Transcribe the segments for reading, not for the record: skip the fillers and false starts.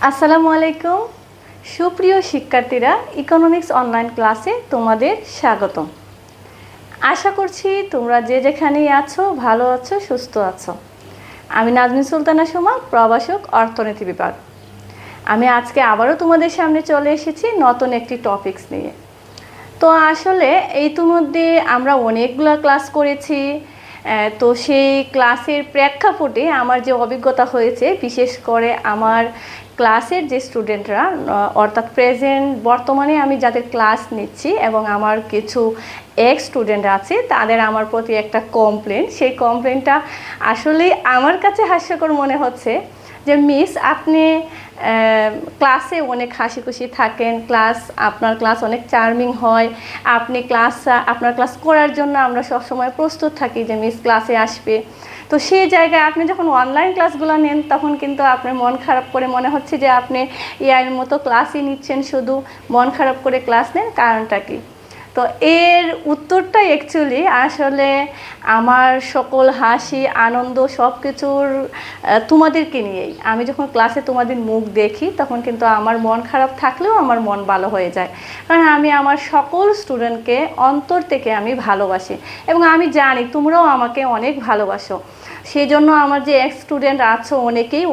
আসসালামু আলাইকুম। সুপ্রিয় শিক্ষার্থীরা, ইকোনমিক্স অনলাইন ক্লাসে তোমাদের স্বাগতম। আশা করছি তোমরা যে যেখানেই আছো ভালো আছো, সুস্থ আছো। আমি নাজনীন সুলতানা সুমা, প্রভাষক, অর্থনীতি বিভাগ। আমি আজকে আবারও তোমাদের সামনে চলে এসেছি নতুন একটি টপিকস নিয়ে। তো আসলে ইতিমধ্যে আমরা অনেকগুলো ক্লাস করেছি। তো সেই ক্লাসের প্রেক্ষাপটে আমার যে অভিজ্ঞতা হয়েছে, বিশেষ করে আমার ক্লাসের যে স্টুডেন্টরা, অর্থাৎ বর্তমানে আমি যাদের ক্লাস নিচ্ছি এবং আমার কিছু এক্স স্টুডেন্ট আছে, তাদের আমার প্রতি একটা কমপ্লেন। সেই কমপ্লেনটা আসলে আমার কাছে হাস্যকর মনে হচ্ছে যে মিস, আপনি ক্লাসে অনেক হাসি খুশি থাকেন, আপনার ক্লাস অনেক চার্মিং হয়, আপনার ক্লাস করার জন্য আমরা সবসময় প্রস্তুত থাকি যে মিস ক্লাসে আসবে। তো সেই জায়গায় আপনি যখন অনলাইন ক্লাসগুলো নেন, তখন কিন্তু আপনার মন খারাপ করে মনে হচ্ছে যে আপনি এআইয়ের মতো ক্লাসই নিচ্ছেন, শুধু মন খারাপ করে ক্লাস নেন, কারণটা কি? তো এর উত্তরটা অ্যাকচুয়ালি আসলে আমার সকল হাসি আনন্দ সব কিছুর তোমাদেরকে নিয়েই। আমি যখন ক্লাসে তোমাদের মুখ দেখি, তখন কিন্তু আমার মন খারাপ থাকলেও আমার মন ভালো হয়ে যায়, কারণ আমি আমার সকল স্টুডেন্টকে অন্তর থেকে আমি ভালোবাসি এবং আমি জানি তোমরাও আমাকে অনেক ভালোবাসো। সেই জন্য আমার যে এক্স স্টুডেন্ট আছো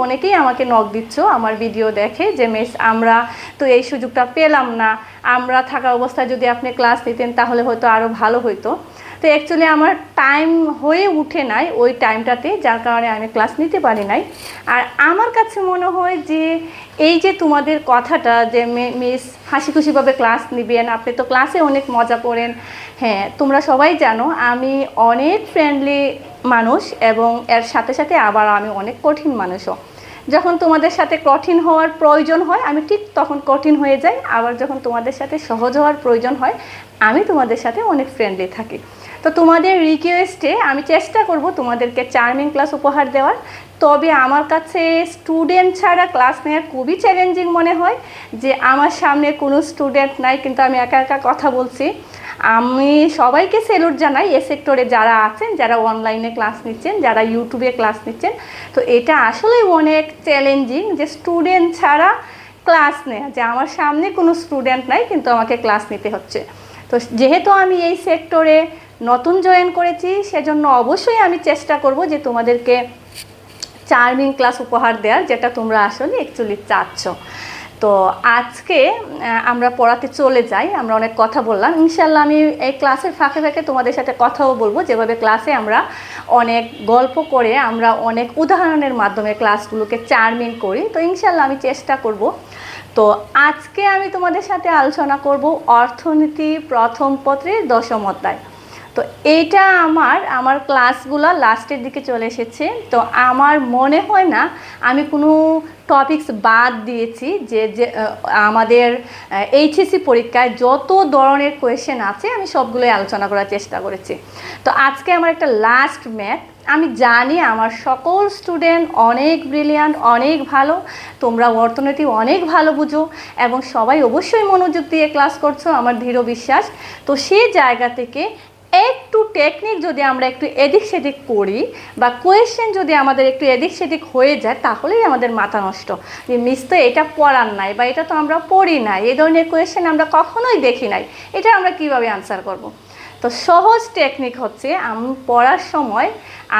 অনেকেই আমাকে নক দিচ্ছ আমার ভিডিও দেখে যে মিস, আমরা তো এই সুযোগটা পেলাম না, আমরা থাকা অবস্থায় যদি আপনি ক্লাস নিতেন তাহলে হয়তো আরও ভালো হতো। তো অ্যাকচুয়ালি আমার টাইম হয়ে উঠে নাই ওই টাইমটাতে, যার কারণে আমি ক্লাস নিতে পারি নাই। আর আমার কাছে মনে হয় যে এই যে তোমাদের কথাটা যে মিস হাসি খুশিভাবে ক্লাস নেবেন, আপনি তো ক্লাসে অনেক মজা করেন। হ্যাঁ, তোমরা সবাই জানো আমি অনেক ফ্রেন্ডলি মানুষ এবং এর সাথে সাথে আবার আমি অনেক কঠিন মানুষও। যখন তোমাদের সাথে কঠিন হওয়ার প্রয়োজন হয় আমি ঠিক তখন কঠিন হয়ে যাই, আবার যখন তোমাদের সাথে সহজ হওয়ার প্রয়োজন হয় আমি তোমাদের সাথে অনেক ফ্রেন্ডলি থাকি। তো তোমাদের রিকোয়েস্টে আমি চেষ্টা করব তোমাদেরকে চার্মিং ক্লাস উপহার দেওয়ার। তবে আমার কাছে স্টুডেন্ট ছাড়া ক্লাস নেওয়া খুবই চ্যালেঞ্জিং মনে হয়, যে আমার সামনে কোনো স্টুডেন্ট নাই কিন্তু আমি একা একা কথা বলছি। আমি সবাইকে স্যালুট জানাই, এ সেক্টরে যারা আছেন, যারা অনলাইনে ক্লাস নিচ্ছেন, যারা ইউটিউবে ক্লাস নিচ্ছেন। তো এটা আসলে অনেক চ্যালেঞ্জিং যে স্টুডেন্ট ছাড়া ক্লাস নেওয়া, যে আমার সামনে কোনো স্টুডেন্ট নাই কিন্তু আমাকে ক্লাস নিতে হচ্ছে। তো যেহেতু আমি এই সেক্টরে নতুন জয়েন করেছি, সেজন্য অবশ্যই আমি চেষ্টা করব যে তোমাদেরকে চার্মিং ক্লাস উপহার দেওয়ার, যেটা তোমরা আসলে অ্যাকচুয়ালি চাচ্ছ। তো আজকে আমরা পড়াতে চলে যাই। আমরা অনেক কথা বললাম, ইনশাল্লাহ আমি এই ক্লাসের ফাঁকে ফাঁকে তোমাদের সাথে কথাও বলবো। যেভাবে ক্লাসে আমরা অনেক গল্প করে, আমরা অনেক উদাহরণের মাধ্যমে ক্লাসগুলোকে চার্মিং করি, তো ইনশাল্লাহ আমি চেষ্টা করব। তো আজকে আমি তোমাদের সাথে আলোচনা করব অর্থনীতি প্রথম পত্রের 10ম অধ্যায়। তো এইটা আমার ক্লাসগুলো লাস্টের দিকে চলে এসেছে। তো আমার মনে হয় না আমি কোনো টপিকস বাদ দিয়েছি, যে আমাদের এইচএসসি পরীক্ষায় যত ধরনের কোয়েশ্চেন আছে আমি সবগুলোই আলোচনা করার চেষ্টা করেছি। তো আজকে আমার একটা লাস্ট ম্যাথ। আমি জানি আমার সকল স্টুডেন্ট অনেক ব্রিলিয়ান্ট, অনেক ভালো, তোমরা অর্থনীতি অনেক ভালো বুঝো এবং সবাই অবশ্যই মনোযোগ দিয়ে ক্লাস করছো, আমার দৃঢ় বিশ্বাস। তো সেই জায়গা থেকে একটু টেকনিক যদি আমরা একটু এদিক সেদিক করি, বা কোয়েশ্চেন যদি আমাদের একটু এদিক সেদিক হয়ে যায়, তাহলেই আমাদের মাথা নষ্ট, যে মিস তো এটা পড়ার নাই, বা এটা তো আমরা পড়ি নাই, এই ধরনের কোয়েশ্চেন আমরা কখনোই দেখি নাই, এটা আমরা কিভাবে আনসার করব। তো সহজ টেকনিক হচ্ছে, আমি পড়ার সময়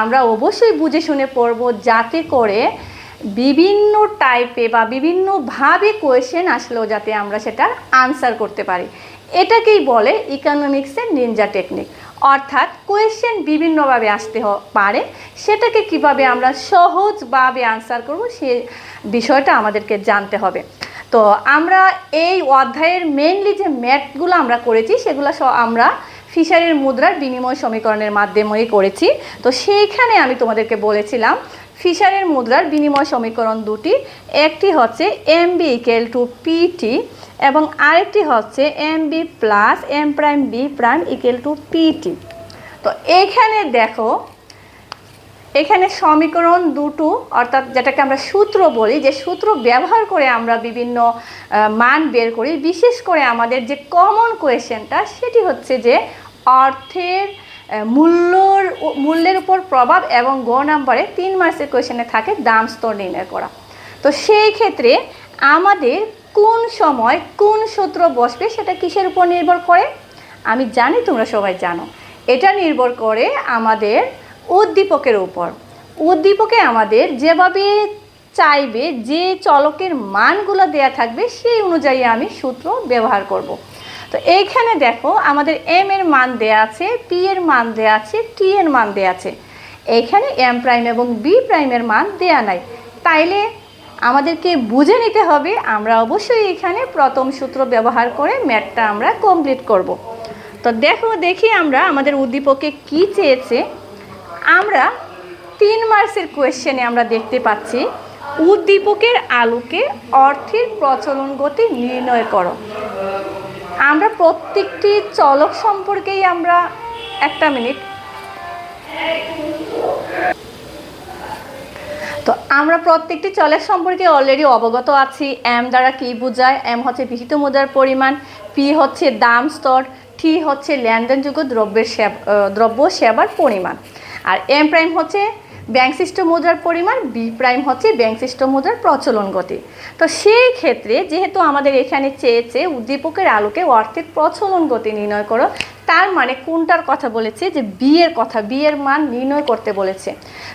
আমরা অবশ্যই বুঝে শুনে পড়ব, যাতে করে বিভিন্ন টাইপে বা বিভিন্নভাবে কোয়েশ্চেন আসলেও যাতে আমরা সেটার আনসার করতে পারি। এটাকেই বলে ইকোনমিক্সের নিনজা টেকনিক। অর্থাৎ কোয়েশ্চেন বিভিন্নভাবে আসতে পারে, সেটাকে কিভাবে আমরা সহজভাবে আনসার করব সে বিষয়টা আমাদেরকে জানতে হবে। তো আমরা এই অধ্যায়ের মেইনলি যে ম্যাথগুলো আমরা করেছি, সেগুলো আমরা ফিশারির মুদ্রার বিনিময় সমীকরণের মাধ্যমেই করেছি। তো সেইখানে আমি তোমাদেরকে বলেছিলাম ফিশারের মুদ্রার বিনিময় সমীকরণ দুটি, একটি হচ্ছে এমবি ইকুয়াল টু পিটি এবং আরেকটি হচ্ছে MB plus M prime B prime equal to PT. তো এইখানে দেখো, এখানে সমীকরণ দুটো, অর্থাৎ যেটাকে আমরা সূত্র বলি, যে সূত্র ব্যবহার করে আমরা বিভিন্ন মান বের করি। বিশেষ করে আমাদের যে কমন কোয়েশ্চেনটা, সেটি হচ্ছে যে অর্থের মূল্যের উপর প্রভাব এবং গ নাম্বারে 3 মার্কসের কোয়েশ্চেনে থাকে দাম স্তর নির্ণয় করা। তো সেই ক্ষেত্রে আমাদের কোন সময় কোন সূত্র বসবে সেটা কিসের উপর নির্ভর করে? আমি জানি তোমরা সবাই জানো, এটা নির্ভর করে আমাদের উদ্দীপকের উপর। উদ্দীপকে আমাদের যেভাবে চাইবে, যে চলকের মানগুলো দেয়া থাকবে সেই অনুযায়ী আমি সূত্র ব্যবহার করব। তো এইখানে দেখো আমাদের এম এর মান দেয়া আছে, পি এর মান দেয়া আছে, টি এর মান দেয়া আছে। এইখানে এম প্রাইম এবং বি প্রাইমের মান দেয়া নাই, তাইলে আমাদেরকে বুঝে নিতে হবে আমরা অবশ্যই এখানে প্রথম সূত্র ব্যবহার করে ম্যাথটা আমরা কমপ্লিট করব। তো দেখি আমরা আমাদের উদ্দীপকে কি চেয়েছে। আমরা 3 মার্কসের কোয়েশ্চেনে আমরা দেখতে পাচ্ছি উদ্দীপকের আলোকে অর্থের প্রচলন গতি নির্ণয় করো। আমরা প্রত্যেকটি চলক সম্পর্কেই আমরা একটা মিনিট। তো আমরা প্রত্যেকটি চলক সম্পর্কে অলরেডি অবগত আছি। এম দ্বারা কি বোঝায়? এম হচ্ছে বিহিত মুদ্রার পরিমাণ, পি হচ্ছে দাম স্তর, টি হচ্ছে লেনদেনযোগ্য দ্রব্য সেবার পরিমাণ, আর এম প্রাইম হচ্ছে ব্যাংকসৃষ্ট মুদ্রার পরিমাণ, বি প্রাইম হচ্ছে ব্যাংকসৃষ্ট মুদ্রার প্রচলন গতি। তো সেই ক্ষেত্রে যেহেতু আমাদের এখানে চেয়েছে উদ্দীপকের আলোকে অর্থের প্রচলন গতি নির্ণয় করো, তার মানে কোনটার কথা বলেছে? যে বি এর কথা, বি এর মান নির্ণয় করতে বলেছে।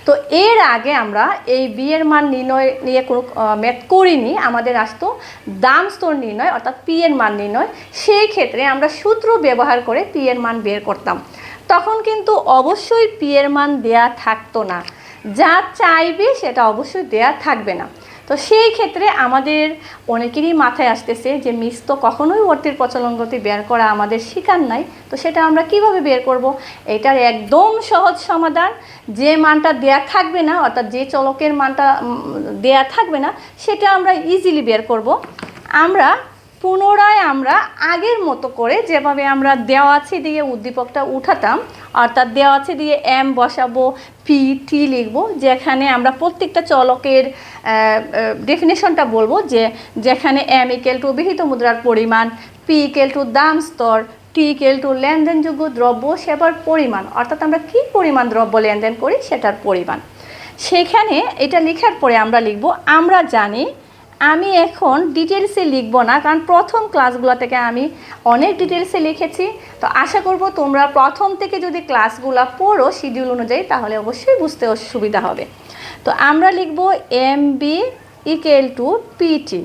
তো এর আগে আমরা এই বি এর মান নির্ণয় নিয়ে কোনো ম্যাথ করিনি, আমাদের আসতো দাম স্তর নির্ণয় অর্থাৎ পি এর মান নির্ণয়। সেই ক্ষেত্রে আমরা সূত্র ব্যবহার করে পি এর মান বের করতাম। তখন কিন্তু অবশ্যই পি এর মান দেয়া থাকতো না, যা চাইবে সেটা অবশ্যই দেয়া থাকবে না। তো সেই ক্ষেত্রে আমাদের অনেকেরই মাথায় আসতেছে যে মিস তো কখনোই অর্থের প্রচলন গতি বের করা আমাদের শিকার নাই, তো সেটা আমরা কিভাবে বের করব? এটার একদম সহজ সমাধান, যে মানটা দেয়া থাকবে না অর্থাৎ যে চলকের মানটা দেয়া থাকবে না সেটা আমরা ইজিলি বের করব। আমরা পুনরায় আমরা আগের মতো করে যেভাবে আমরা দেওয়াছি দিয়ে উদ্দীপকটা উঠাতাম, অর্থাৎ দেওয়াছি দিয়ে এম বসাবো, পি টি লিখবো, যেখানে আমরা প্রত্যেকটা চলকের ডেফিনেশনটা বলবো, যে যেখানে এম ইকুয়াল টু বিহিত মুদ্রার পরিমাণ, পি ইকুয়াল টু দাম স্তর, টি ইকুয়াল টু লেনদেনযোগ্য দ্রব্য সেবার পরিমাণ, অর্থাৎ আমরা কি পরিমাণ দ্রব্য লেনদেন করি সেটার পরিমাণ। সেখানে এটা লেখার পরে আমরা লিখব, আমরা জানি। আমি এখন ডিটেলসে লিখব না, কারণ প্রথম ক্লাসগুলো থেকে আমি অনেক ডিটেলসে লিখেছি। তো আশা করব তোমরা প্রথম থেকে যদি ক্লাসগুলো পড়ো শিডিউল অনুযায়ী, তাহলে অবশ্যই বুঝতে সুবিধা হবে। তো আমরা লিখব M B equal to PT.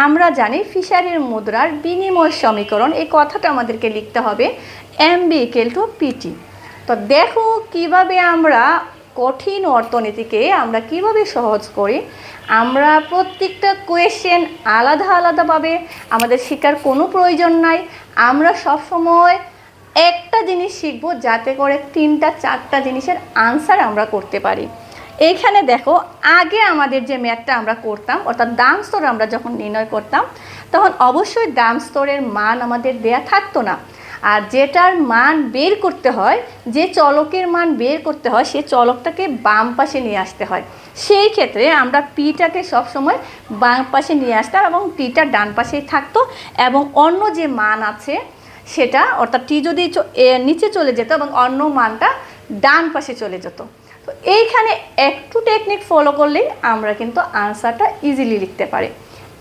আমরা জানি ফিশারির মুদ্রার বিনিময় সমীকরণ, এই কথাটা আমাদেরকে লিখতে হবে, M B equal to PT. তো দেখো কিভাবে আমরা কঠিন অর্থনীতিকে আমরা কিভাবে সহজ করি। আমরা প্রত্যেকটা কোয়েশ্চেন আলাদা আলাদাভাবে আমাদের শেখার কোনো প্রয়োজন নাই। আমরা সবসময় একটা জিনিস শিখব, যাতে করে 3-4টা জিনিসের আনসার আমরা করতে পারি। এইখানে দেখো আগে আমাদের যে ম্যাথটা আমরা করতাম, অর্থাৎ দাম স্তর আমরা যখন নির্ণয় করতাম, তখন অবশ্যই দাম স্তরের মান আমাদের দেয়া থাকতো না। আর যেটার মান বের করতে হয়, যে চলকের মান বের করতে হয়, সে চলকটাকে বাম পাশে নিয়ে আসতে হয়। সেই ক্ষেত্রে আমরা পিটাকে সবসময় বাম পাশে নিয়ে আসতাম এবং টিটা ডান পাশেই থাকতো, এবং অন্য যে মান আছে সেটা, অর্থাৎ টি যদি নিচে চলে যেত এবং অন্য মানটা ডান পাশে চলে যেত। তো এইখানে একটু টেকনিক ফলো করলেই আমরা কিন্তু আনসারটা ইজিলি লিখতে পারি।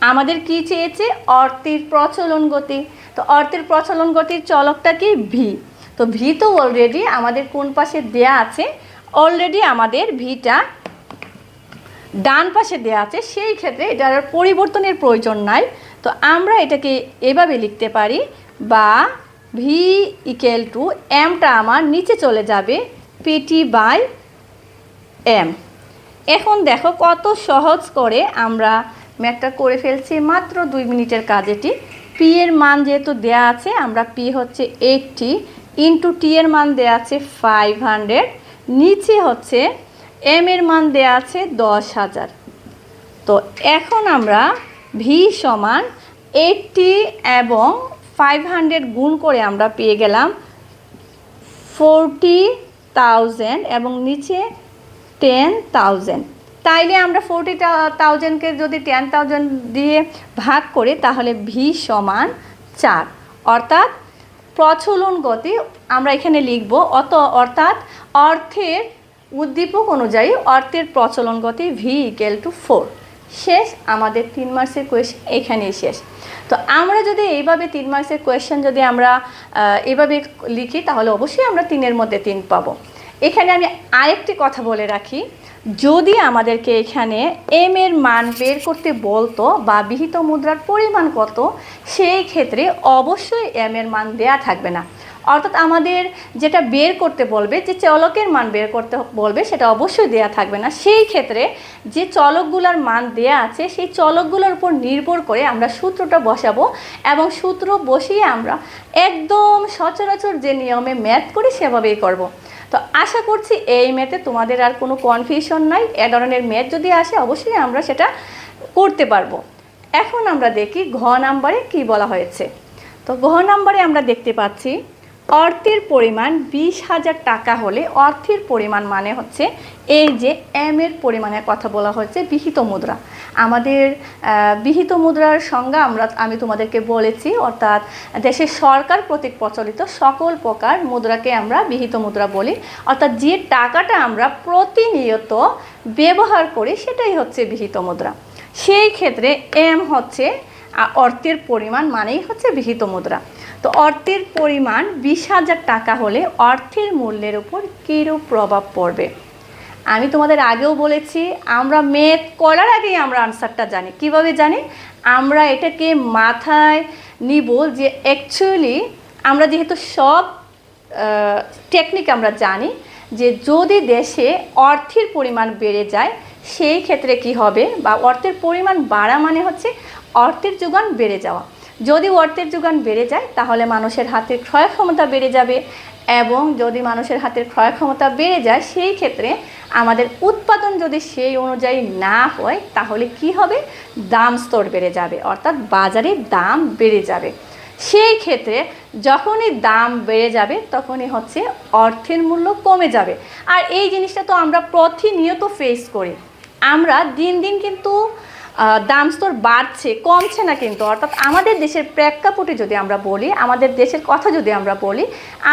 আমাদের কি চেয়েছে? অর্থের প্রচলন গতি। তো অর্থের প্রচলন গতির চলকটা কি? ভি। তো ভি তো অলরেডি আমাদের কোন পাশে দেয়া আছে? অলরেডি আমাদের ভিটা ডান পাশে দেয়া আছে, সেই ক্ষেত্রে এটার পরিবর্তনের প্রয়োজন নাই। তো আমরা এটাকে এভাবে লিখতে পারি, বা ভি ইকুয়াল টু এমটা আমার নিচে চলে যাবে পিটি বাই এম। এখন দেখো কত সহজ করে আমরা ম্যাথটা করে ফেলছি, মাত্র 2 মিনিটের কাজ এটি। পি এর মান যেহেতু দেয়া আছে, আমরা পি হচ্ছে 80 ইন্টু টি এর মান দেয়া আছে 500, নিচে হচ্ছে এম এর মান দেয়া আছে 10,000। তো এখন আমরা ভি সমান 80 এবং 500 গুণ করে আমরা পেয়ে গেলাম 40,000 এবং নিচে 10,000। তাইলে আমরা 40,000কে যদি 10,000 দিয়ে ভাগ করি, তাহলে ভি সমান 4। অর্থাৎ প্রচলন গতি আমরা এখানে লিখব, অর্থাৎ অর্থের উদ্দীপক অনুযায়ী অর্থের প্রচলন গতি ভি ইকুয়াল টু 4। শেষ, আমাদের 3 মার্কসের কোয়েশ্চেন এখানেই শেষ। তো আমরা যদি এইভাবে 3 মার্কসের কোয়েশ্চেন যদি আমরা এইভাবে লিখি তাহলে অবশ্যই আমরা 3-এর মধ্যে 3 পাবো। এখানে আমি আরেকটি কথা বলে রাখি, যদি আমাদেরকে এখানে এম এর মান বের করতে বলতো বা বিহিত মুদ্রার পরিমাণ কত, সেই ক্ষেত্রে অবশ্যই এম এর মান দেয়া থাকবে না। অর্থাৎ আমাদের যেটা বের করতে বলবে, যে চলকের মান বের করতে বলবে, সেটা অবশ্যই দেয়া থাকবে না। সেই ক্ষেত্রে যে চলকগুলোর মান দেয়া আছে সেই চলকগুলোর উপর নির্ভর করে আমরা সূত্রটা বসাবো এবং সূত্র বসিয়ে আমরা একদম সচরাচর যে নিয়মে ম্যাথ করি সেভাবেই করব। তো আশা করছি এই ম্যাথে তোমাদের আর কোনো কনফিউশন নাই। এ ধরনের ম্যাথ যদি আসে অবশ্যই আমরা সেটা করতে পারবো। এখন আমরা দেখি ঘ নাম্বারে কি বলা হয়েছে। তো ঘ নাম্বারে আমরা দেখতে পাচ্ছি অর্থের পরিমাণ 20,000 টাকা হলে অর্থের পরিমাণ মানে হচ্ছে এই যে এম এর পরিমাণের কথা বলা হয়েছে বিহিত মুদ্রা। আমাদের বিহিত মুদ্রার সংজ্ঞা আমি তোমাদেরকে বলেছি, অর্থাৎ দেশের সরকার কর্তৃক প্রচলিত সকল প্রকার মুদ্রাকে আমরা বিহিত মুদ্রা বলি। অর্থাৎ যে টাকাটা আমরা প্রতিনিয়ত ব্যবহার করি সেটাই হচ্ছে বিহিত মুদ্রা। সেই ক্ষেত্রে এম হচ্ছে অর্থের পরিমাণ মানেই হচ্ছে বিহিত মুদ্রা। তো অর্থের পরিমাণ 20,000 টাকা হলে অর্থের মূল্যের উপর কীরূপ প্রভাব পড়বে। আমি তোমাদের আগেও বলেছি, আমরা ম্যাথ করার আগেই আমরা আনসারটা জানি। কিভাবে জানি? আমরা এটাকে মাথায় নিব যে অ্যাকচুয়ালি আমরা যেহেতু সব টেকনিক আমরা জানি, যে যদি দেশে অর্থের পরিমাণ বেড়ে যায় সেই ক্ষেত্রে কি হবে, বা অর্থের পরিমাণ বাড়া মানে হচ্ছে অর্থের যোগান বেড়ে যাওয়া। যদি অর্থের যোগান বেড়ে যায় তাহলে মানুষের হাতের ক্রয় ক্ষমতা বেড়ে যাবে, এবং যদি মানুষের হাতের ক্রয় ক্ষমতা বেড়ে যায় সেই ক্ষেত্রে আমাদের উৎপাদন যদি সেই অনুযায়ী না হয় তাহলে কি হবে, দাম স্তর বেড়ে যাবে, অর্থাৎ বাজারে দাম বেড়ে যাবে। সেই ক্ষেত্রে যখনই দাম বেড়ে যাবে তখনই হচ্ছে অর্থের মূল্য কমে যাবে। আর এই জিনিসটা তো আমরা প্রতিনিয়ত ফেস করি। আমরা দিন দিন কিন্তু দাম স্তর বাড়ছে, কমছে না কিন্তু। অর্থাৎ আমাদের দেশের প্রেক্ষাপটে যদি আমরা বলি, আমাদের দেশের কথা যদি আমরা বলি,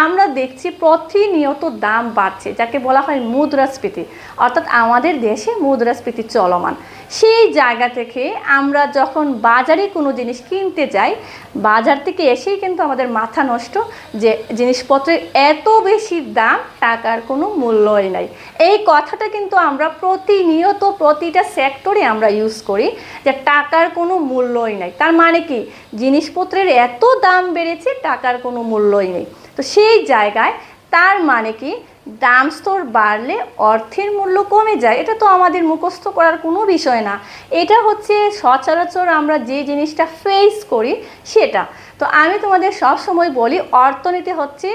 আমরা দেখছি প্রতিনিয়ত দাম বাড়ছে, যাকে বলা হয় মুদ্রাস্ফীতি। অর্থাৎ আমাদের দেশে মুদ্রাস্ফীতি চলমান। সেই জায়গা থেকে আমরা যখন বাজারে কোনো জিনিস কিনতে যাই, বাজার থেকে এসেই কিন্তু আমাদের মাথা নষ্ট, যে জিনিসপত্রের এত বেশি দাম, টাকার কোনো মূল্যই নাই। এই কথাটা কিন্তু আমরা প্রতিনিয়ত প্রতিটা সেক্টরে আমরা ইউজ করি, যে টাকার কোনো মূল্যই নাই। তার মানে কি, জিনিসপত্রের এত দাম বেড়েছে, টাকার কোনো মূল্যই নেই। তো সেই জায়গায় তার মানে কি, দাম স্তর বাড়লে অর্থের মূল্য কমে যায়। এটা তো আমাদের মুখস্থ করার কোনো বিষয় না, এটা হচ্ছে সচরাচর আমরা যে জিনিসটা ফেস করি সেটা। তো আমি তোমাদের সব সময় বলি, অর্থনীতি হচ্ছে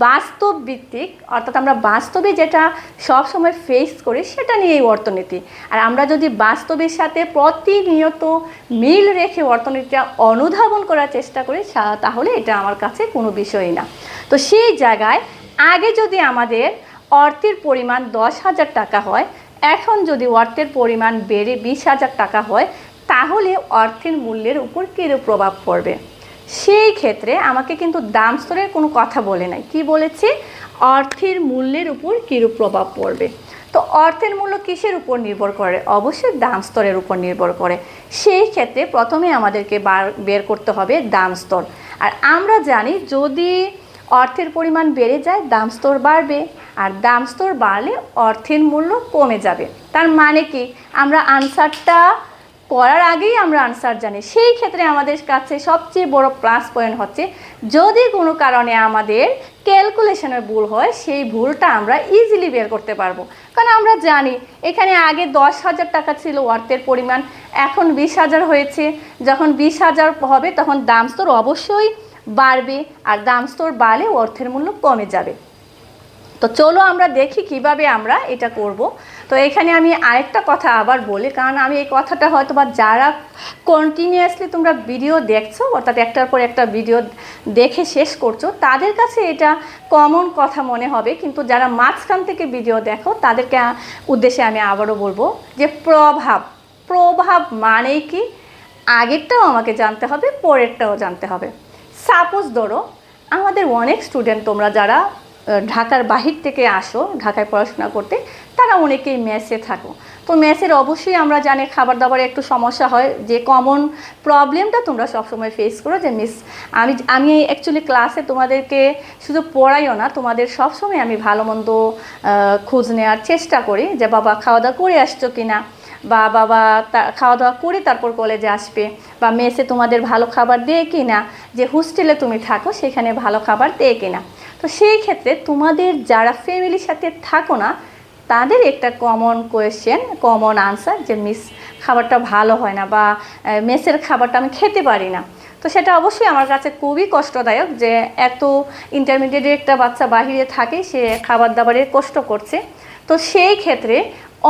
বাস্তব ভিত্তিক, অর্থাৎ আমরা বাস্তবে যেটা সব সময় ফেস করি সেটা নিয়েই অর্থনীতি। আর আমরা যদি বাস্তবের সাথে প্রতিনিয়ত মিল রেখে অর্থনীতিটা অনুধাবন করার চেষ্টা করি তাহলে এটা আমার কাছে কোনো বিষয়ই না। তো সেই জায়গায় আগে যদি আমাদের অর্থের পরিমাণ 10,000 টাকা হয়, এখন যদি অর্থের পরিমাণ বেড়ে 20,000 টাকা হয়, তাহলে অর্থের মূল্যের উপর কীরূপ প্রভাব পড়বে। সেই ক্ষেত্রে আমাকে কিন্তু দাম স্তরের কোনো কথা বলে নাই, কি বলেছে, অর্থের মূল্যের উপর কীরূপ প্রভাব পড়বে। তো অর্থের মূল্য কিসের উপর নির্ভর করে? অবশ্যই দাম স্তরের উপর নির্ভর করে। সেই ক্ষেত্রে প্রথমে আমাদেরকে বের করতে হবে দাম স্তর। আর আমরা জানি যদি অর্থের পরিমাণ বেড়ে যায় দাম স্তর বাড়বে, আর দাম স্তর বাড়লে অর্থের মূল্য কমে যাবে। তার মানে কি, আমরা আনসারটা করার আগেই আমরা আনসার জানি। সেই ক্ষেত্রে আমাদের কাছে সবচেয়ে বড় প্লাস পয়েন্ট হচ্ছে, যদি কোনো কারণে আমাদের ক্যালকুলেশনের ভুল হয় সেই ভুলটা আমরা ইজিলি বের করতে পারবো। কারণ আমরা জানি এখানে আগে 10,000 টাকা ছিল অর্থের পরিমাণ, এখন 20,000 হয়েছে। যখন 20,000 হবে তখন দাম স্তর অবশ্যই বাড়বে, আর দাম স্তর বাড়লে অর্থের মূল্য কমে যাবে। তো চলো আমরা দেখি কিভাবে আমরা এটা করব। তো এখানে আমি আরেকটা কথা আবার বলি, কারণ আমি এই কথাটা হয়তো বা যারা কন্টিনিউয়াসলি তোমরা ভিডিও দেখছো, অর্থাৎ একটার পর একটা ভিডিও দেখে শেষ করছো, তাদের কাছে এটা কমন কথা মনে হবে, কিন্তু যারা মাঝখান থেকে ভিডিও দেখো তাদেরকে উদ্দেশ্যে আমি আবারও বলবো যে প্রভাব মানেই কি, আগেরটাও আমাকে জানতে হবে, পরেরটাও জানতে হবে। সাপোজ ধরো আমাদের অনেক স্টুডেন্ট, তোমরা যারা ঢাকার বাহির থেকে আসো ঢাকায় পড়াশোনা করতে, তারা অনেকেই মেসে থাকো। তো মেসের অবশ্যই আমরা জানি খাবার দাবারে একটু সমস্যা হয়, যে কমন প্রবলেমটা তোমরা সবসময় ফেস করো যে মিস আমি অ্যাকচুয়ালি ক্লাসে তোমাদেরকে শুধু পড়াইও না, তোমাদের সবসময় আমি ভালো মন্দ খোঁজ নেওয়ার চেষ্টা করি, যে বাবা খাওয়া দাওয়া করে আসছো কিনা, বা বাবা খাওয়া দাওয়া করে তারপর কলেজে আসবে, বা মেসে তোমাদের ভালো খাবার দেয় কি না, যে হোস্টেলে তুমি থাকো সেখানে ভালো খাবার দেয় কি না। তো সেই ক্ষেত্রে তোমাদের যারা ফ্যামিলির সাথে থাকো না তাদের একটা কমন কোয়েশ্চেন, কমন আনসার যে মিস খাবারটা ভালো হয় না, বা মেসের খাবারটা আমি খেতে পারি না। তো সেটা অবশ্যই আমার কাছে খুবই কষ্টদায়ক, যে এত ইন্টারমিডিয়েটের একটা বাচ্চা বাহিরে থাকে, সে খাবার দাবারের কষ্ট করছে। তো সেই ক্ষেত্রে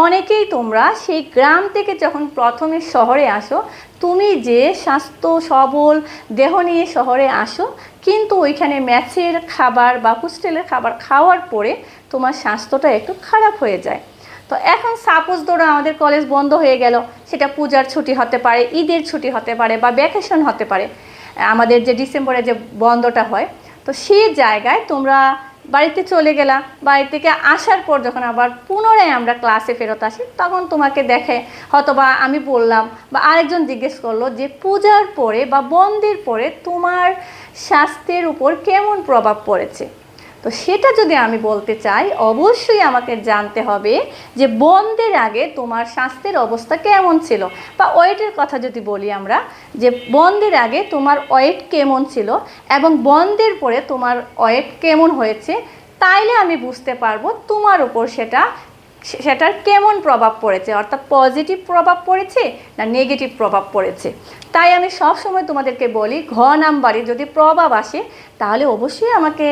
অনেকেই তোমরা সেই গ্রাম থেকে যখন প্রথমে শহরে আসো, তুমি যে স্বাস্থ্য সবল দেহ নিয়ে শহরে আসো, কিন্তু ওইখানে ম্যাচের খাবার বা হোস্টেলের খাবার খাওয়ার পরে তোমার স্বাস্থ্যটা একটু খারাপ হয়ে যায়। তো এখন সাপোজ ধরো আমাদের কলেজ বন্ধ হয়ে গেল, সেটা পূজার ছুটি হতে পারে, ঈদের ছুটি হতে পারে, বা ভ্যাকেশন হতে পারে, আমাদের যে ডিসেম্বরে যে বন্ধটা হয়। তো সেই জায়গায় তোমরা বাড়িতে চলে গেলা, বাড়ি থেকে আসার পর যখন আবার পুনরায় আমরা ক্লাসে ফেরত আসি, তখন তোমাকে দেখে হয়তো বা আমি বললাম বা আরেকজন জিজ্ঞেস করলো যে পূজার পরে বা বন্ধের পরে তোমার স্বাস্থ্যের উপর কেমন প্রভাব পড়েছে। তো সেটা যদি আমি বলতে চাই, অবশ্যই আমাকে জানতে হবে যে বন্ধের আগে তোমার স্বাস্থ্যের অবস্থা কেমন ছিল, বা ওয়েটের কথা যদি বলি আমরা, যে বন্ধের আগে তোমার ওয়েট কেমন ছিল এবং বন্ধের পরে তোমার ওয়েট কেমন হয়েছে, তাইলে আমি বুঝতে পারবো তোমার উপর সেটার কেমন প্রভাব পড়েছে, অর্থাৎ পজিটিভ প্রভাব পড়েছে না নেগেটিভ প্রভাব পড়েছে। তাই আমি সব সময় তোমাদেরকে বলি, ঘ নাম্বারে যদি প্রভাব আসে তাহলে অবশ্যই আমাকে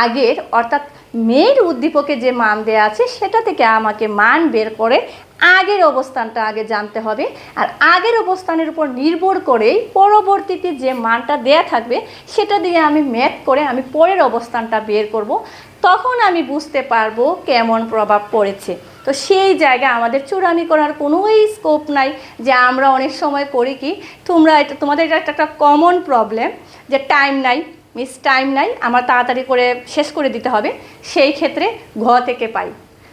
আগের, অর্থাৎ মেয়ের উদ্দীপকে যে মান দেয়া আছে সেটা থেকে আমাকে মান বের করে আগের অবস্থানটা আগে জানতে হবে। আর আগের অবস্থানের উপর নির্ভর করেই পরবর্তীতে যে মানটা দেয়া থাকবে সেটা দিয়ে আমি ম্যাথ করে আমি পরের অবস্থানটা বের করব, তখন আমি বুঝতে পারবো কেমন প্রভাব পড়েছে। তো সেই জায়গায় আমাদের চূড়ামি করার কোনোই স্কোপ নাই। যে আমরা অনেক সময় করি কি, তোমাদের এটা একটা কমন প্রবলেম যে টাইম নাই, মিস টাইম নাই, আমার তাড়াতাড়ি করে শেষ করে দিতে হবে। সেই ক্ষেত্রে ঘ থেকে পাই,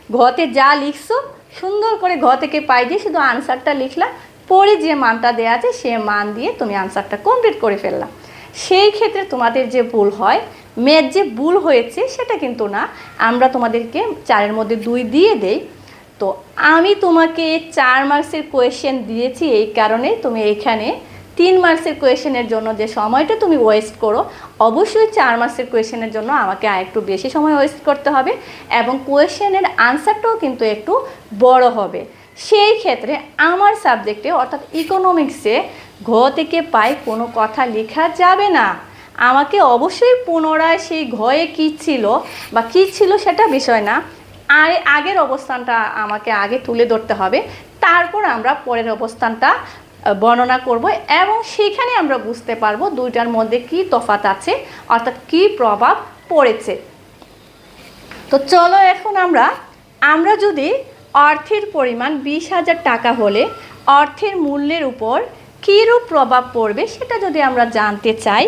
ঘতে যা লিখছো সুন্দর করে ঘ থেকে পাই দিয়ে শুধু আনসারটা লিখলা, পরে যে মানটা দেওয়া আছে সে মান দিয়ে তুমি আনসারটা কমপ্লিট করে ফেললাম। সেই ক্ষেত্রে তোমাদের যে ভুল হয়, ম্যাথ যে ভুল হয়েছে সেটা কিন্তু না, আমরা তোমাদেরকে 4-এর মধ্যে 2 দিয়ে দেই। তো আমি তোমাকে 4 মার্কসের কোয়েশ্চেন দিয়েছি এই কারণে তুমি এইখানে 3 মার্কসের কোয়েশ্চেনের জন্য যে সময়টা তুমি ওয়েস্ট করো, অবশ্যই 4 মার্কসের কোয়েশ্চেনের জন্য আমাকে আরেকটু বেশি সময় ওয়েস্ট করতে হবে, এবং কোয়েশ্চেনের আনসারটাও কিন্তু একটু বড় হবে। সেই ক্ষেত্রে আমার সাবজেক্টে অর্থাৎ ইকোনমিক্সে ঘ থেকে পাই কোনো কথা লেখা যাবে না। আমাকে অবশ্যই পুনরায় সেই ঘয়ে কী ছিল বা কী ছিল সেটা বিষয় না, আর আগের অবস্থানটা আমাকে আগে তুলে ধরতে হবে, তারপর আমরা পরের অবস্থানটা বর্ণনা করব, এবং সেখানে আমরা বুঝতে পারবো দুইটার মধ্যে কি তফাৎ আছে, অর্থাৎ কি প্রভাব পড়েছে। তো চলো এখন আমরা যদি অর্থের পরিমাণ 20,000 টাকা হলে অর্থের মূল্যের উপর কীরূপ প্রভাব পড়বে সেটা যদি আমরা জানতে চাই,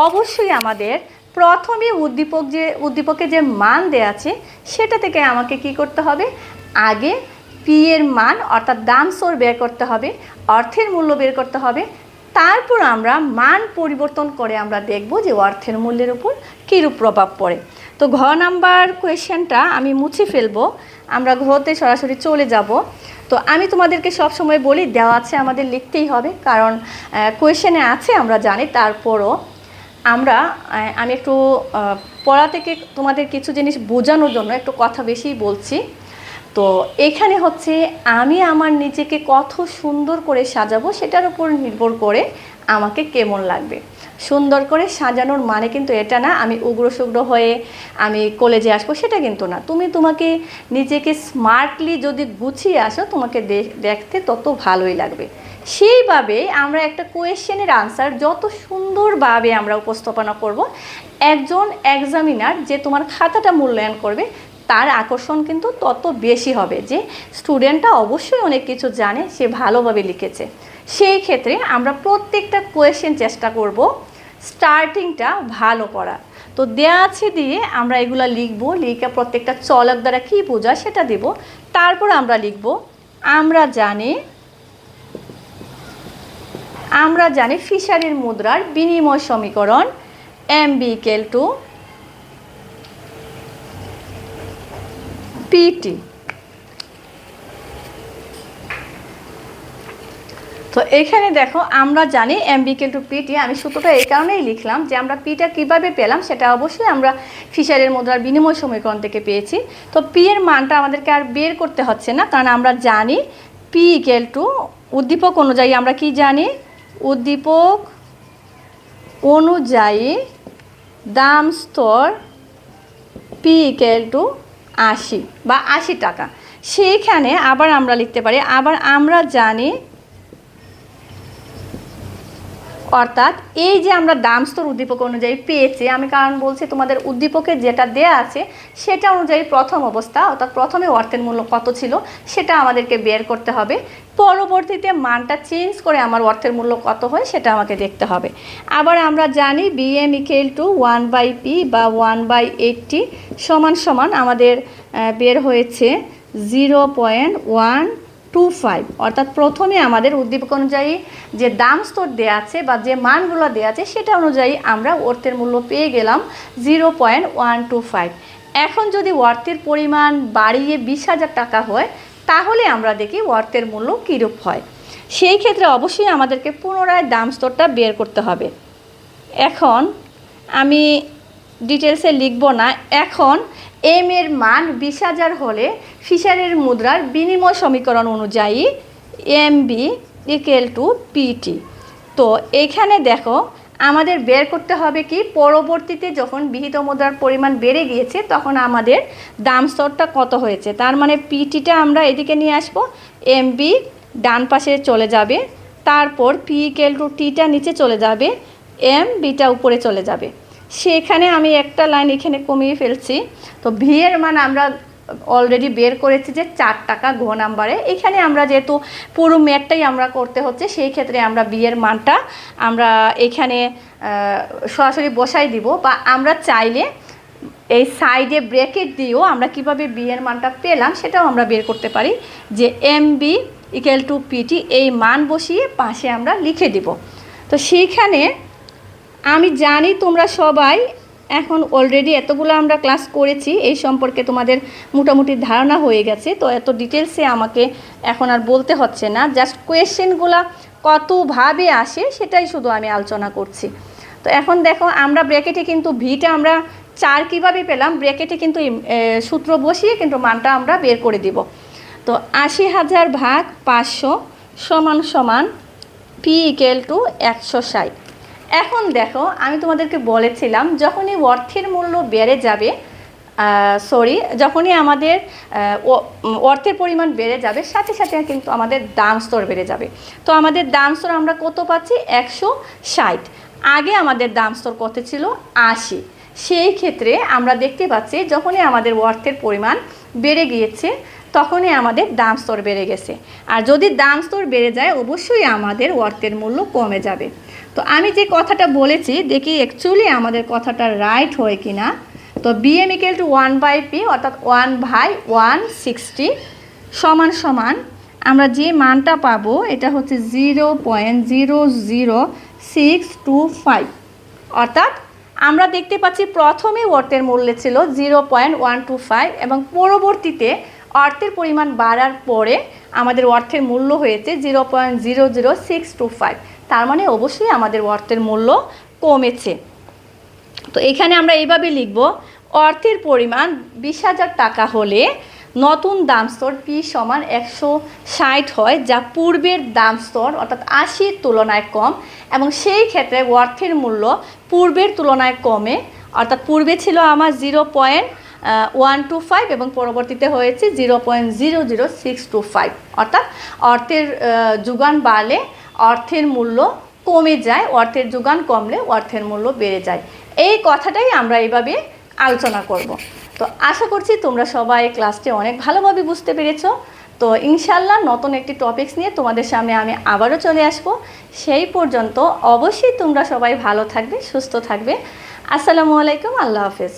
অবশ্যই আমাদের প্রথমে উদ্দীপকে যে মান দেয়া আছে সেটা থেকে আমাকে কি করতে হবে, আগে পি এর মান অর্থাৎ দাম সোর বের করতে হবে, অর্থের মূল্য বের করতে হবে, তারপর আমরা মান পরিবর্তন করে আমরা দেখব যে অর্থের মূল্যের উপর কীরূপ প্রভাব পড়ে। তো ঘ নাম্বার কোয়েশ্চেনটা আমি মুছে ফেলবো, আমরা ঘতে সরাসরি চলে যাব। তো আমি তোমাদেরকে সব সময় বলি দেওয়া আছে আমাদের লিখতেই হবে, কারণ কোয়েশ্চেনে আছে আমরা জানি, তারপরও আমি একটু পড়া থেকে তোমাদের কিছু জিনিস বোঝানোর জন্য একটু কথা বেশি বলছি। তো এখানে হচ্ছে আমি আমার নিজেকে কত সুন্দর করে সাজাবো সেটার উপর নির্ভর করে আমাকে কেমন লাগবে। সুন্দর করে সাজানোর মানে কিন্তু এটা না আমি উগ্র সুগ্র হয়ে আমি কলেজে আসবো, সেটা কিন্তু না। তোমাকে নিজেকে স্মার্টলি যদি গুছিয়ে আসো, তোমাকে দেখতে তত ভালোই লাগবে। সেইভাবে আমরা একটা কোয়েশ্চেনের আনসার যত সুন্দরভাবে আমরা উপস্থাপনা করব, একজন এক্সামিনার যে তোমার খাতাটা মূল্যায়ন করবে তার আকর্ষণ কিন্তু তত বেশি হবে, যে স্টুডেন্টটা অবশ্যই অনেক কিছু জানে, সে ভালোভাবে লিখেছে। সেই ক্ষেত্রে আমরা প্রত্যেকটা কোয়েশ্চেন চেষ্টা করব স্টার্টিংটা ভালো করা। তো দেয়া আছে দিয়ে আমরা এগুলা লিখবো, লিখে প্রত্যেকটা চলক দ্বারা কী বোঝায় সেটা দেব, তারপর আমরা লিখব আমরা জানি ফিশারির মুদ্রার বিনিময় সমীকরণ MB = PT। তো এখানে দেখো আমরা জানি MB = PT। আমি সূত্রটা এই কারণেই লিখলাম যে আমরা পিটা কিভাবে পেলাম সেটা অবশ্যই আমরা ফিশারের মুদ্রার বিনিময় সমীকরণ থেকে পেয়েছি। তো পি এর মানটা আমাদেরকে আর বের করতে হচ্ছে না, কারণ আমরা জানি P = উদ্দীপক অনুযায়ী আমরা কি জানি, উদ্দীপক অনুযায়ী দাম স্তর P = 80 বা 80 টাকা। সেইখানে আবার আমরা লিখতে পারি, আবার আমরা জানি, অর্থাৎ এই যে আমরা দাম স্তর উদ্দীপক অনুযায়ী পেয়েছি, আমি কারণ বলছি তোমাদের উদ্দীপকে যেটা দেয়া আছে সেটা অনুযায়ী প্রথম অবস্থা অর্থাৎ প্রথমে অর্থের মূল্য কত ছিল সেটা আমাদেরকে বের করতে হবে। পরবর্তীতে মানটা চেঞ্জ করে আমার অর্থের মূল্য কত হয় সেটা আমাকে দেখতে হবে। আবার আমরা জানি BM = 1/P বা 1/80 সমান আমাদের বের হয়েছে 0.125। অর্থাৎ প্রথমে আমাদের উদ্দীপক অনুযায়ী যে দাম স্তর দেওয়া আছে বা যে মানগুলো দেওয়া আছে সেটা অনুযায়ী আমরা অর্থের মূল্য পেয়ে গেলাম 0.125। এখন যদি অর্থের পরিমাণ বাড়িয়ে 20,000 টাকা হয় তাহলে আমরা দেখি অর্থের মূল্য কীরূপ হয়। সেই ক্ষেত্রে অবশ্যই আমাদেরকে পুনরায় দাম স্তরটা বের করতে হবে। এখন আমি ডিটেলসে লিখব না। এখন M এর মান 20,000 হলে ফিশারের মুদ্রার বিনিময় সমীকরণ অনুযায়ী MB = PT। তো এখানে দেখো আমাদের বের করতে হবে কি, পরবর্তীতে যখন বিহিত মুদ্রার পরিমাণ বেড়ে গিয়েছে তখন আমাদের দাম স্তরটা কত হয়েছে। তার মানে PTটা আমরা এদিকে নিয়ে আসবো, MB ডান পাশে চলে যাবে, তারপর P = Tটা নিচে চলে যাবে, MBটা উপরে চলে যাবে। সেখানে আমি একটা লাইন এখানে কমিয়ে ফেলছি। তো V এর মান আমরা অলরেডি বের করেছি যে 4 টাকা ঘ নাম্বারে। এখানে আমরা যেহেতু পুরো ম্যাথটাই আমরা করতে হচ্ছে সেই ক্ষেত্রে আমরা B এর মানটা আমরা এখানে সরাসরি বসাই দিব, বা আমরা চাইলে এই সাইডে ব্র্যাকেট দিয়েও আমরা কিভাবে B এর মানটা পেলাম সেটাও আমরা বের করতে পারি, যে MB = PT এই মান বসিয়ে পাশে আমরা লিখে দিব। তো সেইখানে আমি জানি তোমরা সবাই এখন অলরেডি এতগুলো আমরা ক্লাস করেছি, এই সম্পর্কে তোমাদের মোটামুটি ধারণা হয়ে গেছে। তো এত ডিটেলসে আমাকে এখন আর বলতে হচ্ছে না, জাস্ট কোয়েশ্চেনগুলো কতভাবে আসে সেটাই শুধু আমি আলোচনা করছি। তো এখন দেখো আমরা ব্র্যাকেটে কিন্তু ভিটা আমরা 4 কীভাবে পেলাম, ব্র্যাকেটে কিন্তু সূত্র বসিয়ে কিন্তু মানটা আমরা বের করে দিব। তো 80,000 ভাগ 500 সমান P = 160। এখন দেখো আমি তোমাদেরকে বলেছিলাম যখনই অর্থের মূল্য বেড়ে যাবে, যখনই আমাদের অর্থের পরিমাণ বেড়ে যাবে সাথে সাথে কিন্তু আমাদের দাম স্তর বেড়ে যাবে। তো আমাদের দাম স্তর আমরা কত পাচ্ছি, 160। আগে আমাদের দাম স্তর কত ছিল, 80। সেই ক্ষেত্রে আমরা দেখতে পাচ্ছি যখনই আমাদের অর্থের পরিমাণ বেড়ে গিয়েছে তখনই আমাদের দাম স্তর বেড়ে গেছে। আর যদি দাম স্তর বেড়ে যায় অবশ্যই আমাদের অর্থের মূল্য কমে যাবে। তো আমি যে কথাটা বলেছি দেখি অ্যাকচুয়ালি আমাদের কথাটা রাইট হয় কি না। তো BM = 1/P অর্থাৎ 1/160 সমান আমরা যে মানটা পাবো এটা হচ্ছে 0.00625। অর্থাৎ আমরা দেখতে পাচ্ছি প্রথমে অর্থের মূল্য ছিল 0.125 এবং পরবর্তীতে অর্থের পরিমাণ বাড়ার পরে আমাদের অর্থের মূল্য হয়েছে 0.00625। তার মানে অবশ্যই আমাদের অর্থের মূল্য কমেছে। তো এখানে আমরা এইভাবে লিখব, অর্থের পরিমাণ 20,000 টাকা হলে নতুন দাম স্তর P = 160 হয়, যা পূর্বের দাম স্তর অর্থাৎ 80 তুলনায় কম, এবং সেই ক্ষেত্রে অর্থের মূল্য পূর্বের তুলনায় কমে। অর্থাৎ পূর্বে ছিল আমার 0.125 এবং পরবর্তীতে হয়েছে 0.00625। অর্থাৎ অর্থের যোগান বাড়লে অর্থের মূল্য কমে যায়, অর্থের যোগান কমলে অর্থের মূল্য বেড়ে যায়। এই কথাটাই আমরা এইভাবে আলোচনা করব। তো আশা করছি তোমরা সবাই ক্লাসটি অনেক ভালোভাবে বুঝতে পেরেছো। তো ইনশাল্লাহ নতুন একটি টপিকস নিয়ে তোমাদের সামনে আমি আবারও চলে আসব। সেই পর্যন্ত অবশ্যই তোমরা সবাই ভালো থাকবে, সুস্থ থাকবে। আসসালামু আলাইকুম, আল্লাহ হাফেজ।